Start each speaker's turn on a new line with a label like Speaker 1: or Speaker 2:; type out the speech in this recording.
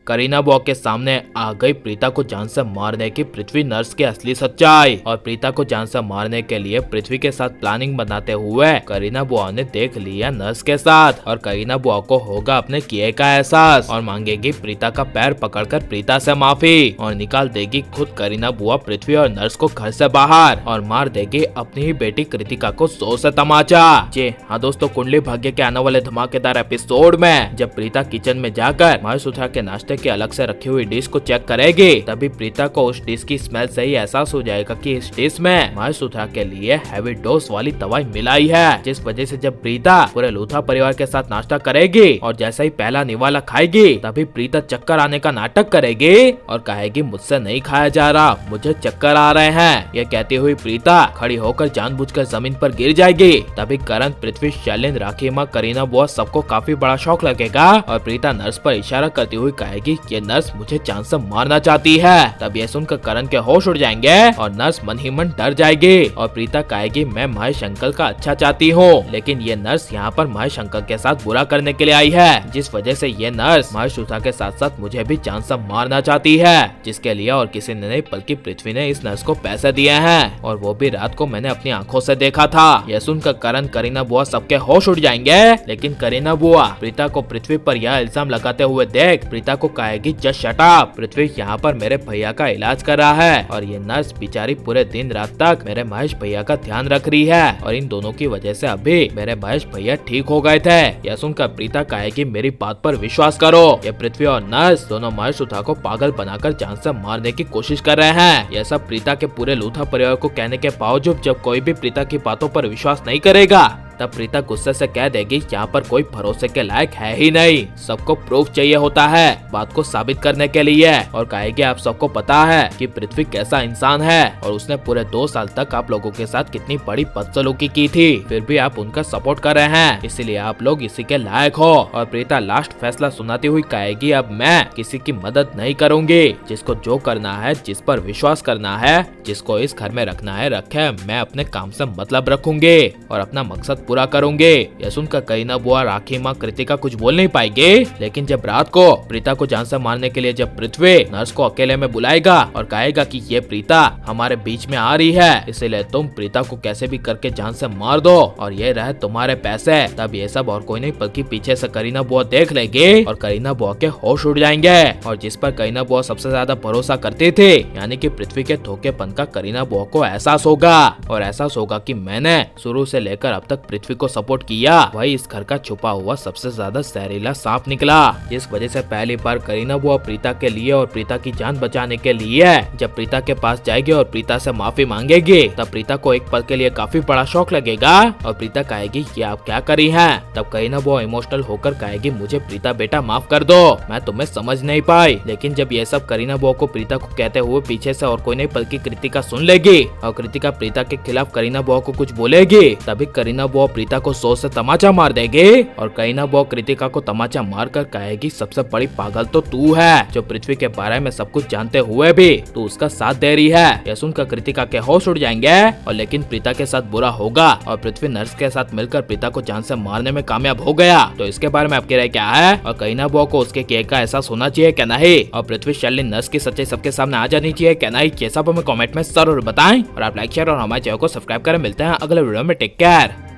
Speaker 1: करीना बुआ के सामने आ गई प्रीता को जान से मारने की पृथ्वी नर्स की असली सच्चाई। और प्रीता को जान से मारने के लिए पृथ्वी के साथ प्लानिंग बनाते हुए करीना बुआ ने देख लिया नर्स के साथ। और करीना बुआ को होगा अपने किए का एहसास और मांगेगी प्रीता का पैर पकड़कर प्रीता से माफी और निकाल देगी खुद करीना बुआ पृथ्वी और नर्स को घर से बाहर और मार देगी अपनी ही बेटी कृतिका को 100 से तमाचा। जी हाँ दोस्तों, कुंडली भाग्य के आने वाले धमाकेदार एपिसोड में जब प्रीता किचन में जाकर महासुथा के नाश्ते के अलग से रखी हुई डिश को चेक करेगी, तभी प्रीता को उस डिश की स्मेल से ही एहसास हो जाएगा कि इस डिश में महासुथा के लिए हैवी डोज वाली दवाई मिलाई है। जिस वजह से जब प्रीता पूरे लूथा परिवार के साथ नाश्ता करेगी और जैसे ही पहला निवाला खाएगी, तभी प्रीता चक्कर आने का नाटक करेगी और कहेगी मुझसे नहीं खाया जा रहा, मुझे चक्कर आ रहे हैं। ये कहती हुई प्रीता खड़ी होकर जानबूझकर जमीन पर गिर जाएगी। तभी करण, पृथ्वी, शैलेंद्र, राखी माँ, करीना बुआ सबको काफी बड़ा शौक लगेगा और प्रीता नर्स पर इशारा करती हुई कहेगी ये नर्स मुझे जान से मारना चाहती है। तब ये सुनकर करण के होश उड़ जाएंगे और नर्स मन ही मन डर जाएगी और प्रीता कहेगी मैं महेश अंकल का अच्छा चाहती हूँ, लेकिन ये नर्स यहाँ पर महेश अंकल के साथ बुरा करने के लिए आई है, जिस वजह से ये नर्स महेश सुथा के साथ साथ मुझे भी जान से मारना चाहती है, जिसके लिए और किसी ने नहीं बल्कि पृथ्वी ने इस नर्स को पैसे दिए हैं और वो भी रात को मैंने अपनी आंखों से देखा था। यह सुनकर करण, करीना बुआ सबके होश उड़ जाएंगे, लेकिन करीना बुआ प्रीता को पृथ्वी पर यह इल्जाम लगाते हुए देख प्रीता को कहेगी जस्ट शट अप, पृथ्वी यहाँ पर मेरे भैया का इलाज कर रहा है और ये नर्स बेचारी पूरे दिन रात तक मेरे महेश भैया का ध्यान रख रही है और इन दोनों की वजह से अभी मेरे महेश भैया ठीक हो गए थे। यह सुनकर प्रीता कहेगी मेरी बात पर विश्वास करो, ये पृथ्वी और नर्स दोनों महेश सुथा को पागल बनाकर जान से मारने की कोशिश कर रहे हैं। यह सब प्रीता के पूरे लूथा परिवार को कहने के बावजूद जब कोई भी प्रीता की बातों पर विश्वास नहीं करेगा, तब प्रीता गुस्से से कह देगी यहाँ पर कोई भरोसे के लायक है ही नहीं, सबको प्रूफ चाहिए होता है बात को साबित करने के लिए और कहेगी आप सबको पता है कि पृथ्वी कैसा इंसान है और उसने पूरे 2 साल तक आप लोगों के साथ कितनी बड़ी बदसलूकी की थी, फिर भी आप उनका सपोर्ट कर रहे हैं, इसीलिए आप लोग इसी के लायक हो। और प्रीता लास्ट फैसला सुनाती हुई कहेगी अब मैं किसी की मदद नहीं करूंगी, जिसको जो करना है, जिस पर विश्वास करना है, जिसको इस घर में रखना है रखे, मैं अपने काम से मतलब रखूंगी और अपना मकसद पूरा करूंगे। यह सुनकर करीना बुआ, राखी माँ, कृतिका कुछ बोल नहीं पाएंगे, लेकिन जब रात को प्रीता को जान से मारने के लिए जब पृथ्वी नर्स को अकेले में बुलाएगा और कहेगा कि ये प्रीता हमारे बीच में आ रही है, इसलिए तुम प्रीता को कैसे भी करके जान से मार दो और ये रहे तुम्हारे पैसे, तब ये सब और कोई नहीं बल्कि पीछे से करीना बुआ देख लेंगे और करीना बुआ के होश उड़ जाएंगे। और जिस पर करीना बुआ सबसे ज्यादा भरोसा करते थे, यानी कि पृथ्वी के धोखेपन का करीना बुआ को एहसास होगा और एहसास होगा कि मैंने शुरू से लेकर अब तक पृथ्वी को सपोर्ट किया, वही इस घर का छुपा हुआ सबसे ज्यादा जहरीला सांप निकला, जिस वजह से पहली बार करीना बुआ प्रीता के लिए और प्रीता की जान बचाने के लिए जब प्रीता के पास जाएगी और प्रीता से माफी मांगेगी, तब प्रीता को एक पल के लिए काफी बड़ा शौक लगेगा और प्रीता कहेगी कि आप क्या करी हैं। तब करीना बुआ इमोशनल होकर कहेगी मुझे प्रीता बेटा माफ कर दो, मैं तुम्हें समझ नहीं पाई। लेकिन जब ये सब करीना बुआ को प्रीता को कहते हुए पीछे से और कोई नहीं बल्कि कृतिका सुन लेगी और कृतिका प्रीता के खिलाफ करीना बुआ को कुछ बोलेगी, तभी करीना बुआ प्रीता को 100 से तमाचा मार देगी और करीना बुआ कृतिका को तमाचा मारकर कहेगी सबसे बड़ी पागल तो तू है, जो पृथ्वी के बारे में सब कुछ जानते हुए भी तू उसका साथ दे रही है। यह सुनकर कृतिका के होश उड़ जाएंगे और लेकिन प्रीता के साथ बुरा होगा और पृथ्वी नर्स के साथ मिलकर प्रीता को जान से मारने में कामयाब हो गया। तो इसके बारे में आपकी राय क्या है और करीना बुआ को उसके किए का एहसास होना चाहिए क्या नहीं, और पृथ्वी, शैलेंद्र, नर्स की सच्चाई सबके सामने आ जानी चाहिए क्या नहीं, ये सब हमें कमेंट में जरूर बताएं और आप लाइक, शेयर और हमारे चैनल को सब्सक्राइब करें। मिलते हैं अगले वीडियो में, टेक केयर।